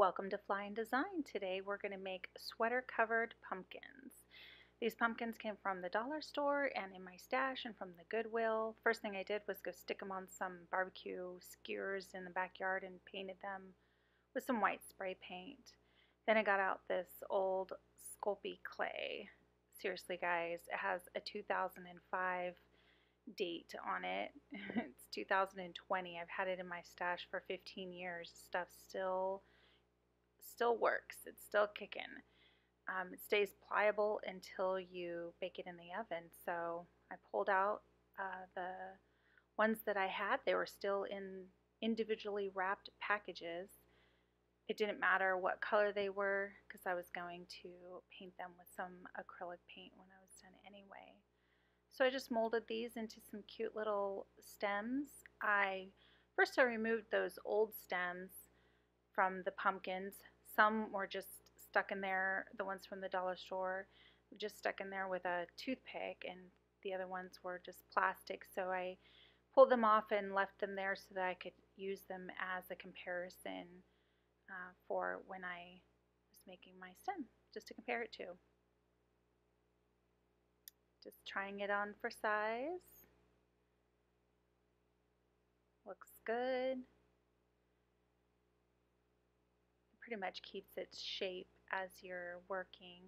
Welcome to Fly and Design. Today we're going to make sweater covered pumpkins. These pumpkins came from the dollar store and in my stash and from the Goodwill. First thing I did was go stick them on some barbecue skewers in the backyard and painted them with some white spray paint. Then I got out this old Sculpey clay. Seriously guys, it has a 2005 date on it. It's 2020. I've had it in my stash for 15 years. Stuff still works. It's still kicking. It stays pliable until you bake it in the oven. So I pulled out the ones that I had. They were still in individually wrapped packages. It didn't matter what color they were because I was going to paint them with some acrylic paint when I was done anyway. So I just molded these into some cute little stems. First I removed those old stems from the pumpkins. Some were just stuck in there, the ones from the dollar store, just stuck in there with a toothpick, and the other ones were just plastic. So I pulled them off and left them there so that I could use them as a comparison for when I was making my stem, just to compare it to. Just trying it on for size. Looks good. Pretty much keeps its shape as you're working.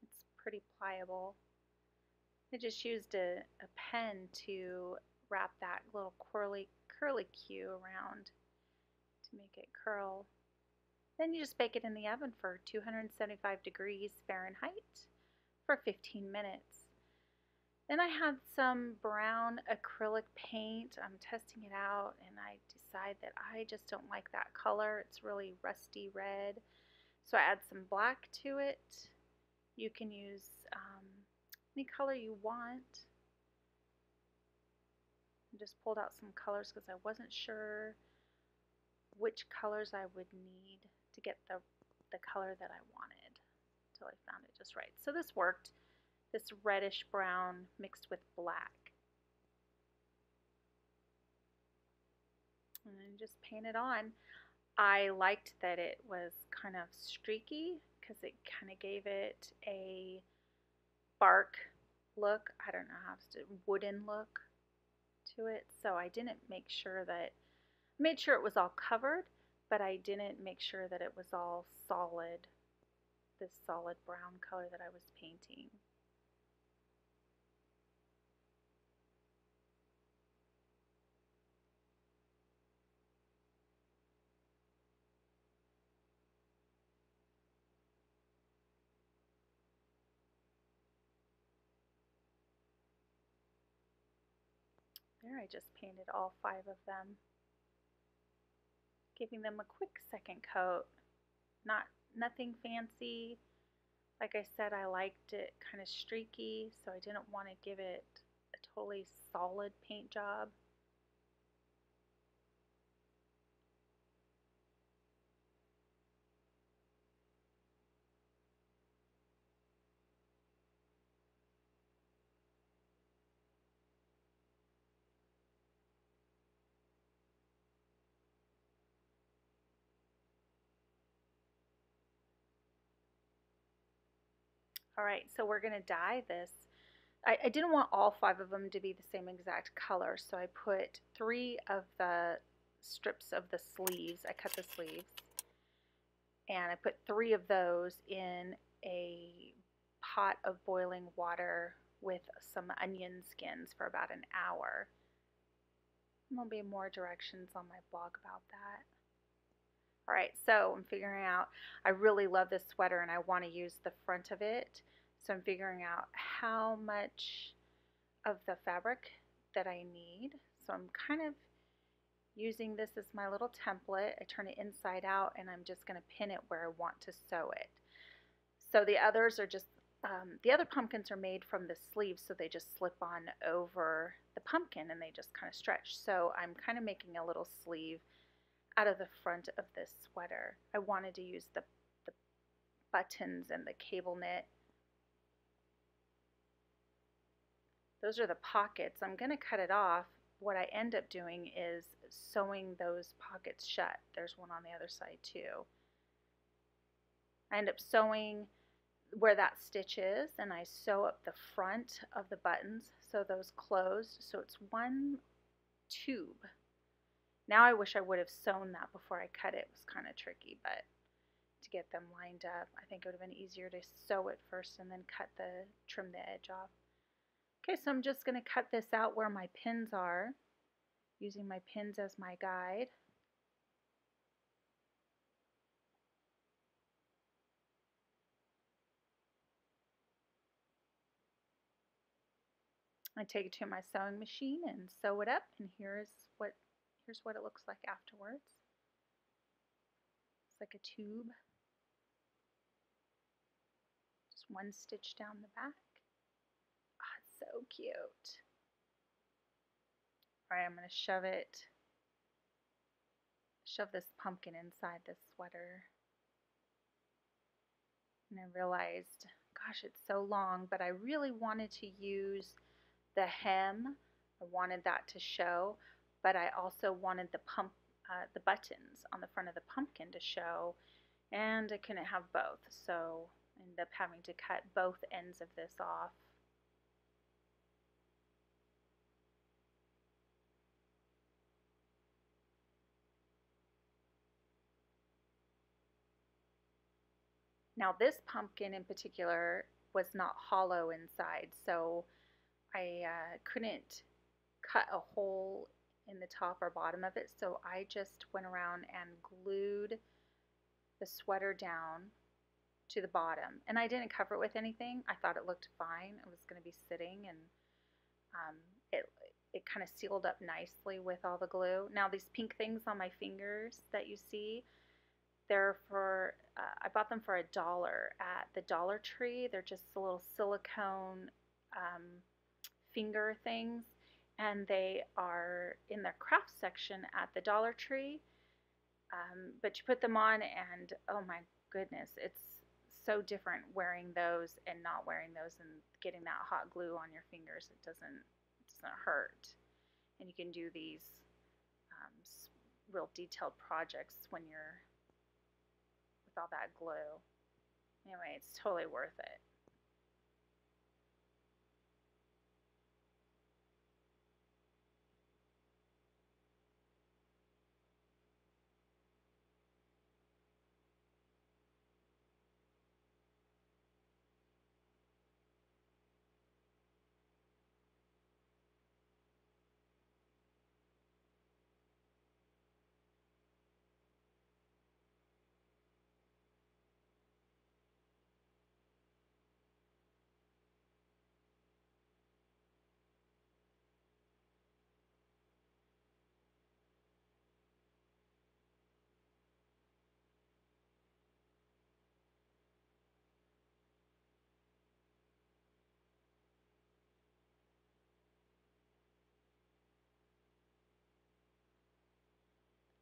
It's pretty pliable. I just used a pen to wrap that little curly cue around to make it curl. Then you just bake it in the oven for 275 degrees Fahrenheit for 15 minutes. Then I had some brown acrylic paint. I'm testing it out and I decide that I just don't like that color. It's really rusty red. So I add some black to it. You can use any color you want. I just pulled out some colors because I wasn't sure which colors I would need to get the color that I wanted until I found it just right. So this worked. This reddish brown mixed with black. And then just paint it on. I liked that it was kind of streaky because it kind of gave it a bark look. I don't know how to say, wooden look to it. So I didn't make sure that, I made sure it was all covered, but I didn't make sure that it was all solid, this solid brown color that I was painting. There, I just painted all 5 of them, giving them a quick second coat. Nothing fancy. Like I said, I liked it kind of streaky, so I didn't want to give it a totally solid paint job. Alright, so we're going to dye this. I didn't want all 5 of them to be the same exact color, so I put 3 of the strips of the sleeves. I cut the sleeves, and I put 3 of those in a pot of boiling water with some onion skins for about an hour. And there'll be more directions on my blog about that. Alright, so I'm figuring out, I really love this sweater and I want to use the front of it. So I'm figuring out how much of the fabric that I need. So I'm kind of using this as my little template. I turn it inside out and I'm just going to pin it where I want to sew it. So the others are just, the other pumpkins are made from the sleeves, so they just slip on over the pumpkin and they just kind of stretch. So I'm kind of making a little sleeve out of the front of this sweater. I wanted to use the buttons and the cable knit. Those are the pockets. I'm going to cut it off what I end up doing is sewing those pockets shut. There's one on the other side too. I end up sewing where that stitch is, and I sew up the front of the buttons so those closed, so it's one tube. Now I wish I would have sewn that before I cut it. It was kind of tricky, but to get them lined up, I think it would have been easier to sew it first and then trim the edge off. Okay, so I'm just going to cut this out where my pins are, using my pins as my guide. I take it to my sewing machine and sew it up, and here's what it looks like afterwards. It's like a tube. Just one stitch down the back. Ah, it's so cute. Alright, I'm going to shove this pumpkin inside this sweater. And I realized, gosh, it's so long, but I really wanted to use the hem. I wanted that to show, but I also wanted the buttons on the front of the pumpkin to show, and I couldn't have both, so I ended up having to cut both ends of this off. Now this pumpkin in particular was not hollow inside, so I couldn't cut a hole in the top or bottom of it, so I just went around and glued the sweater down to the bottom. And I didn't cover it with anything. I thought it looked fine. It was going to be sitting, and it kind of sealed up nicely with all the glue. Now these pink things on my fingers that you see, they're for, I bought them for $1 at the Dollar Tree. They're just little silicone finger things, and they are in the craft section at the Dollar Tree. But you put them on, and oh my goodness, it's so different wearing those and not wearing those, and getting that hot glue on your fingers. It doesn't hurt, and you can do these real detailed projects when you're with all that glue. Anyway, it's totally worth it.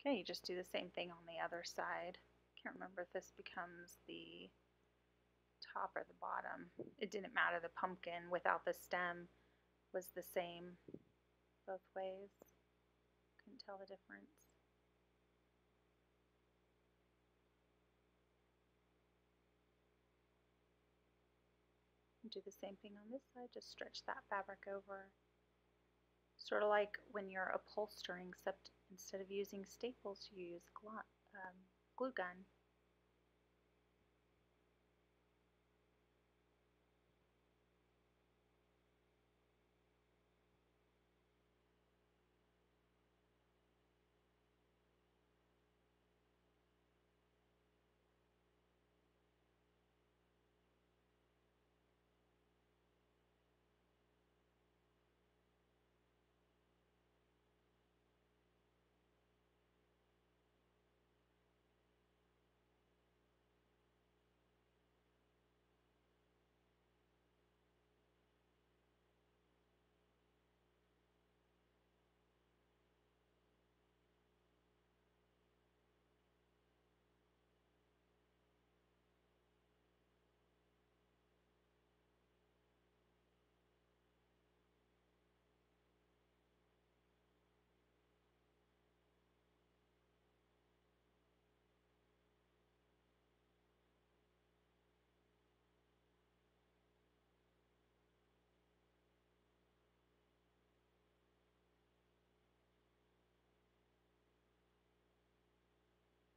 Okay, you just do the same thing on the other side. Can't remember if this becomes the top or the bottom. It didn't matter. The pumpkin without the stem was the same both ways. Couldn't tell the difference. Do the same thing on this side. Just stretch that fabric over. Sort of like when you're upholstering, except instead of using staples, you use glue gun.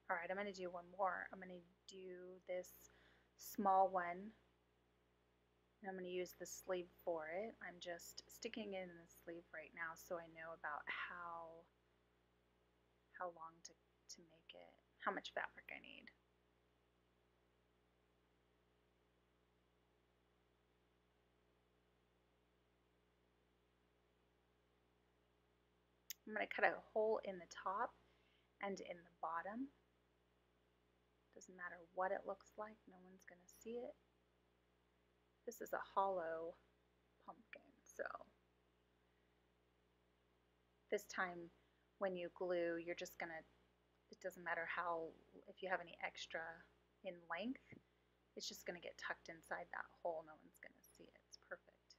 Alright, I'm going to do one more. I'm going to do this small one. I'm going to use the sleeve for it. I'm just sticking it in the sleeve right now so I know about how long to make it, how much fabric I need. I'm going to cut a hole in the top and in the bottom. Doesn't matter what it looks like, no one's going to see it. This is a hollow pumpkin, so this time when you glue, you're just going to, it doesn't matter how, if you have any extra in length, it's just going to get tucked inside that hole. No one's going to see it. It's perfect.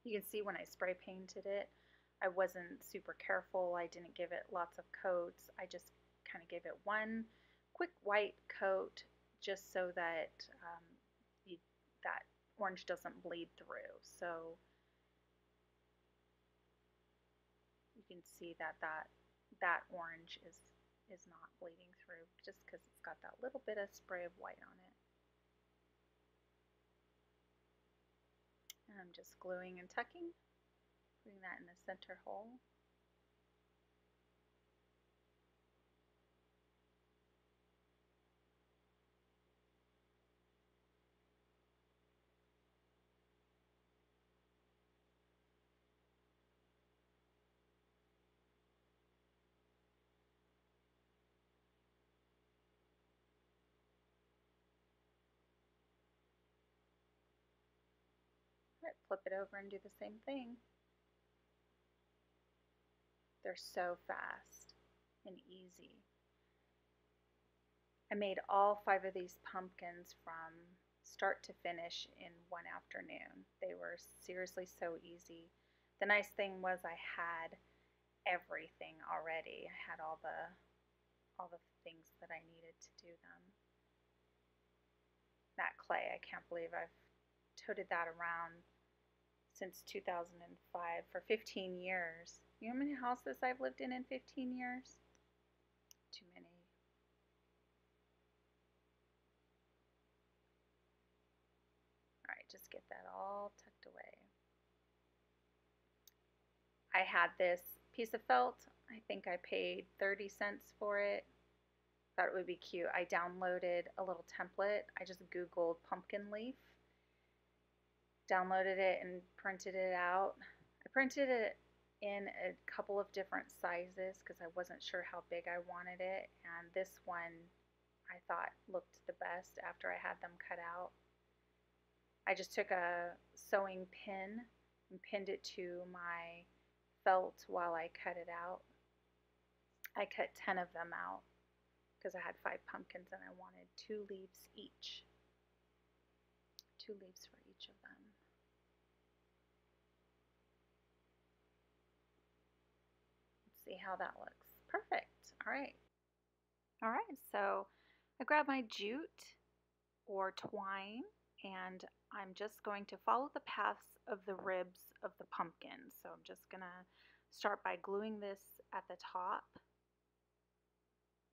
You can see when I spray painted it, I wasn't super careful. I didn't give it lots of coats. I just kind of gave it one quick white coat just so that that orange doesn't bleed through. So you can see that that orange is not bleeding through just because it's got that little bit of spray of white on it. And I'm just gluing and tucking, putting that in the center hole. Right, flip it over and do the same thing. They're so fast and easy. I made all 5 of these pumpkins from start to finish in one afternoon. They were seriously so easy. The nice thing was I had everything already. I had all the things that I needed to do them. That clay, I can't believe I've toted that around since 2005 for 15 years. You know how many houses I've lived in 15 years? Too many. Alright, just get that all tucked away. I had this piece of felt. I think I paid 30 cents for it. Thought it would be cute. I downloaded a little template. I just Googled pumpkin leaf, downloaded it, and printed it out. I printed it in a couple of different sizes because I wasn't sure how big I wanted it, and this one I thought looked the best after I had them cut out. I just took a sewing pin and pinned it to my felt while I cut it out. I cut 10 of them out because I had 5 pumpkins and I wanted 2 leaves each. 2 leaves for each of them. Let's see how that looks. Perfect. Alright. Alright, so I grabbed my jute or twine and I'm just going to follow the paths of the ribs of the pumpkin. So I'm just going to start by gluing this at the top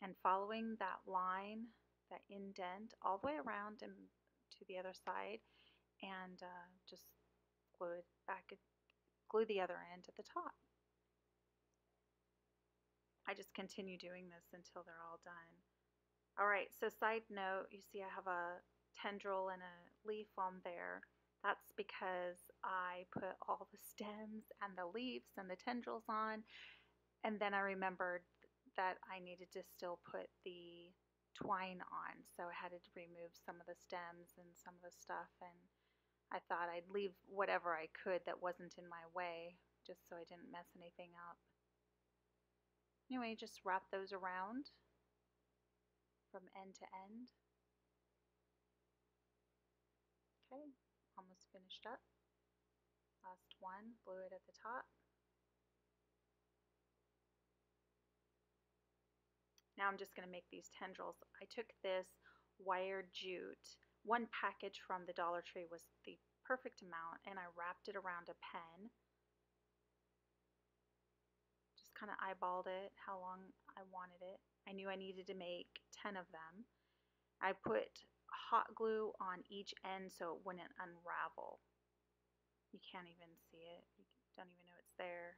and following that line, that indent, all the way around and to the other side, and just glue it back, glue the other end at the top. I just continue doing this until they're all done. Alright, so side note, you see I have a tendril and a leaf on there. That's because I put all the stems and the leaves and the tendrils on, and then I remembered that I needed to still put the twine on, so I had to remove some of the stems and some of the stuff, and I thought I'd leave whatever I could that wasn't in my way, just so I didn't mess anything up. Anyway, just wrap those around from end to end. Okay, almost finished up. Last one, glue it at the top. Now I'm just going to make these tendrils. I took this wired jute. One package from the Dollar Tree was the perfect amount, and I wrapped it around a pen. kind of eyeballed it, how long I wanted it. I knew I needed to make 10 of them. I put hot glue on each end so it wouldn't unravel. You can't even see it. You don't even know it's there.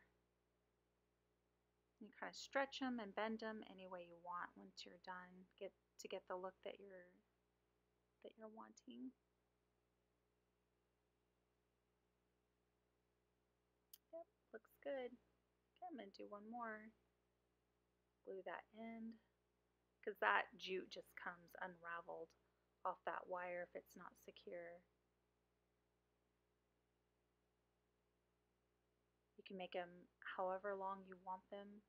You kind of stretch them and bend them any way you want once you're done. Get the look that you're wanting. Yep, looks good. Okay, I'm going to do one more. Glue that end, because that jute just comes unraveled off that wire if it's not secure. You can make them however long you want them.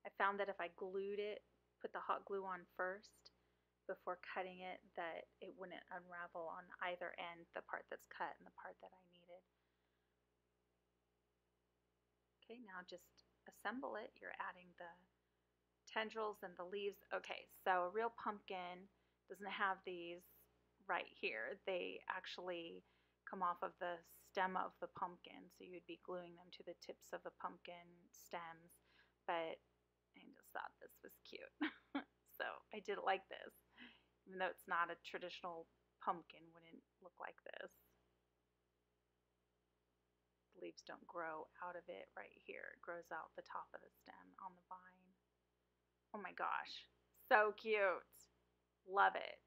I found that if I glued it, put the hot glue on first before cutting it, that it wouldn't unravel on either end, the part that's cut and the part that I needed. Okay, now just assemble it. You're adding the tendrils and the leaves. Okay, so a real pumpkin doesn't have these right here. They actually come off of the stem of the pumpkin, so you'd be gluing them to the tips of the pumpkin stems, but I just thought this was cute. So I did it like this, even though it's not a traditional pumpkin, wouldn't look like this. The leaves don't grow out of it right here. It grows out the top of the stem on the vine. Oh my gosh, so cute. Love it.